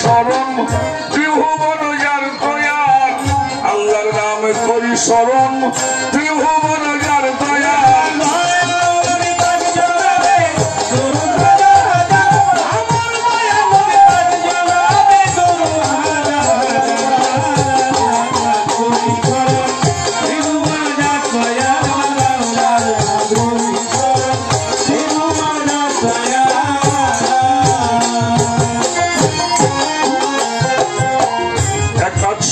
স্মরণ ত্রিভুবন যার দয়াল আল্লাহর নামে করি স্মরণ ত্রিভুবন যার দয়াল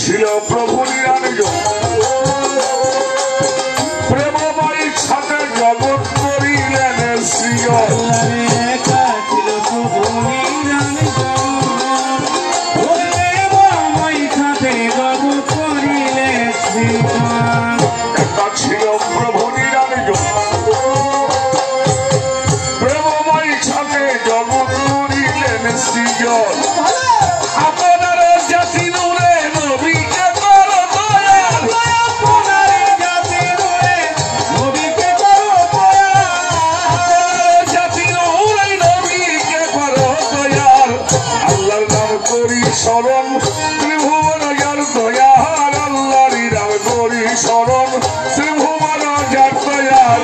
ছিল প্রভু নিরঞ্জন প্রেমময়ীর সাথে জগৎ করিলেন সৃজন একা ছিল প্রভু নিরঞ্জন প্রেমময়ীর সাথে জগৎ করিলেন সৃজন আপনার জাতি নূরে নবীকে করো দয়াল আপনার জাতি নূরে নবীকে করো দয়াল জাতি নূরে নবীকে করো দয়াল আল্লাহর নাম করি স্মরণ ত্রিভুবন যার দয়াল আল্লাহর নাম করি স্মরণ ত্রিভুবন যার দয়াল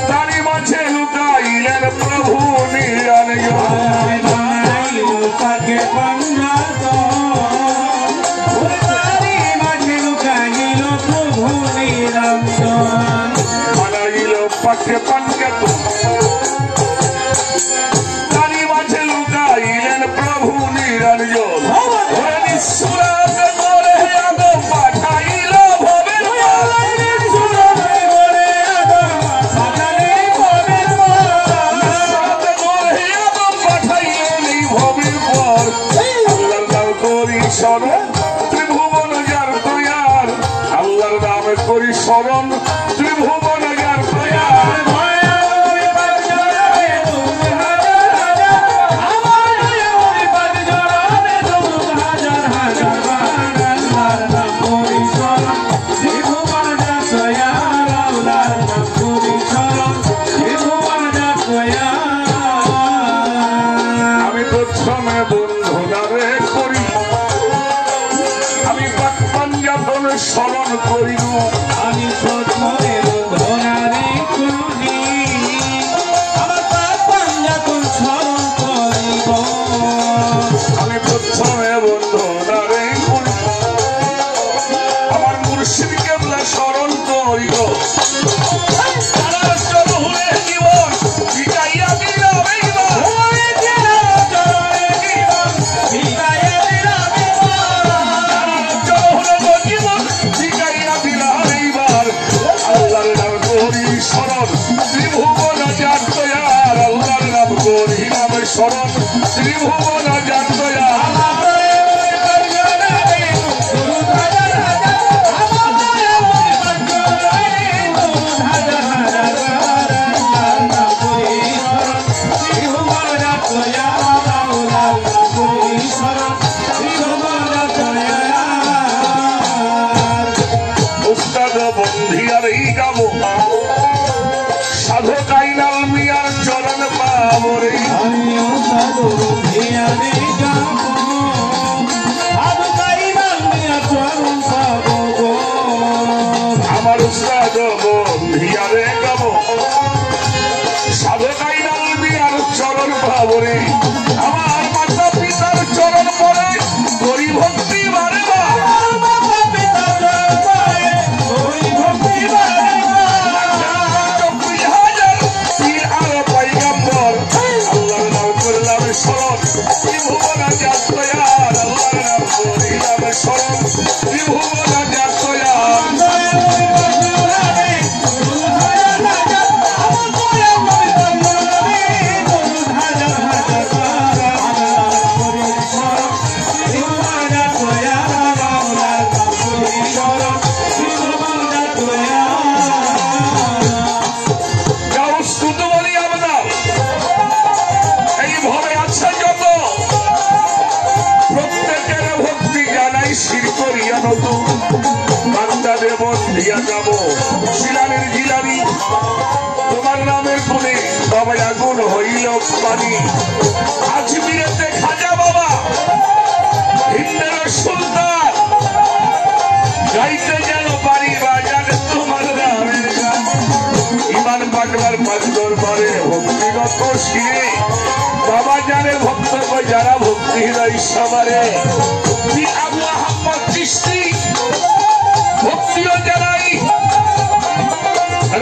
তারি মাঝে লুকাইলেন প্রভু পাকে পাঞ্জাত তারি মাঝে লুকাইলেন প্রভু নিরঞ্জন ত্রিভুবন যার দয়াল আল্লাহর নামে করি স্মরণ ত্রিভুবন যার দয়াল আমি প্রথমে বন্ধনারে করি আমি পাঞ্জাতন স্মরণ করিব আমি প্রথমে বন্ধনারে করি আমার পাঞ্জাতন স্মরণ করিব আমি প্রথমে বন্ধনারে করি আমার মুর্শিদ কেবলা স্মরণ করিব ত্রিভুবন যার দয়াল আল্লাহর নাম করি নাম স্মরণ ত্রিভুবন যার দয়াল উস্তাদ বন্ধিয়ার এই গাবো সাধক আইনাল মিয়ার চরণ পাবরে আমার উস্তাদ বন্ধিয়ারে গাবো সাধক আইনাল মিয়ার চরণ পাবরে আমার মাতা পিতার চরণ পরে করি ভক্তি বারে ত্রিভুবন যার দয়াল আল্লাহর নাম করি নাম স্মরণ ত্রিভুবন যার দয়াল বন্ধিয়া যাব শিলানের জিলানি তোমার নামের গুণে বাবা আগুন হইল পানি আজমিরেতে খাজা বাবা হিন্দের সুলতান গাইতে যেন পারি বাজার তোমার নামের গান ইমান পাটবার পাঁচ দরবারে ভক্তিগত শিরে বাবা জানে ভক্ত যারা ভক্তি হৃদয় সবারে আবু আহমদ চিশতি ভক্তিও জানাই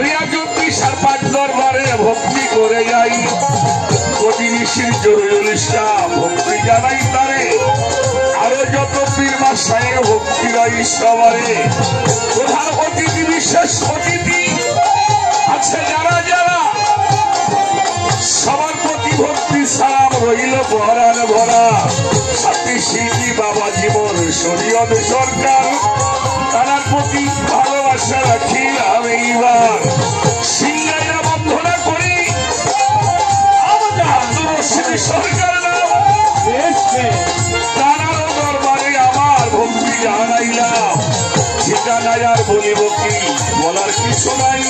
রিয়াজুদ্দিন পাঁচ দরবারে ভক্তি করে যাই কদিনিশির জরুল ইসলাম ভক্তি জানাই তারে আরো যত পীর মাসায় ভক্তি রয় সবারে প্রধান অতিথি বিশেষ অতিথি আছে যারা যারা সবার প্রতি ভক্তি সালাম রইল ভরান ভরা সাথী শিল্পী বাবা জীবন শরীয়ত সরকার তার প্রতি ভালোবাসা রাখি আমি এইবার সিংহাইয়া বন্ধনা করি আব্দুর রশিদ সরকার তারারও দরবারে আমার ভক্তি জানাইলাম ঠিকানায় আর বলিব কি বলার কিছু নাই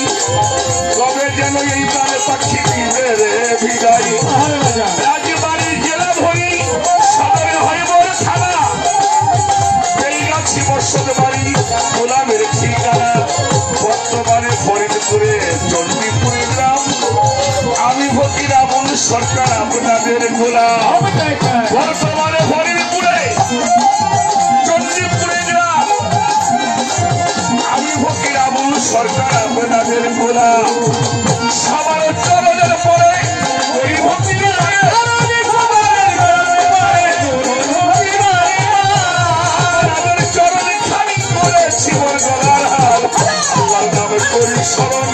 তবে যেন এই প্রাণে পাখি দিবে রে বিদায় রাজবাড়ির জেলা ধরি সদরে হয় বড় থানা বেলগাছি বসত বাড়ি গোলামের ঠিকানা বর্তমানে ফরিদপুরে চণ্ডীপুরের গ্রাম আমি ফকির আমল সরকার আপনাদের গোলাম বর্তমানে ফরিদপুরে চণ্ডীপুরের গ্রাম আমি ফকির আমল সরকার আপনাদের গোলাম সবার চরণের পরে ওই ভক্তির চরণে খানি করেছি মোর গলার হাল আল্লাহর নামে করি স্মরণ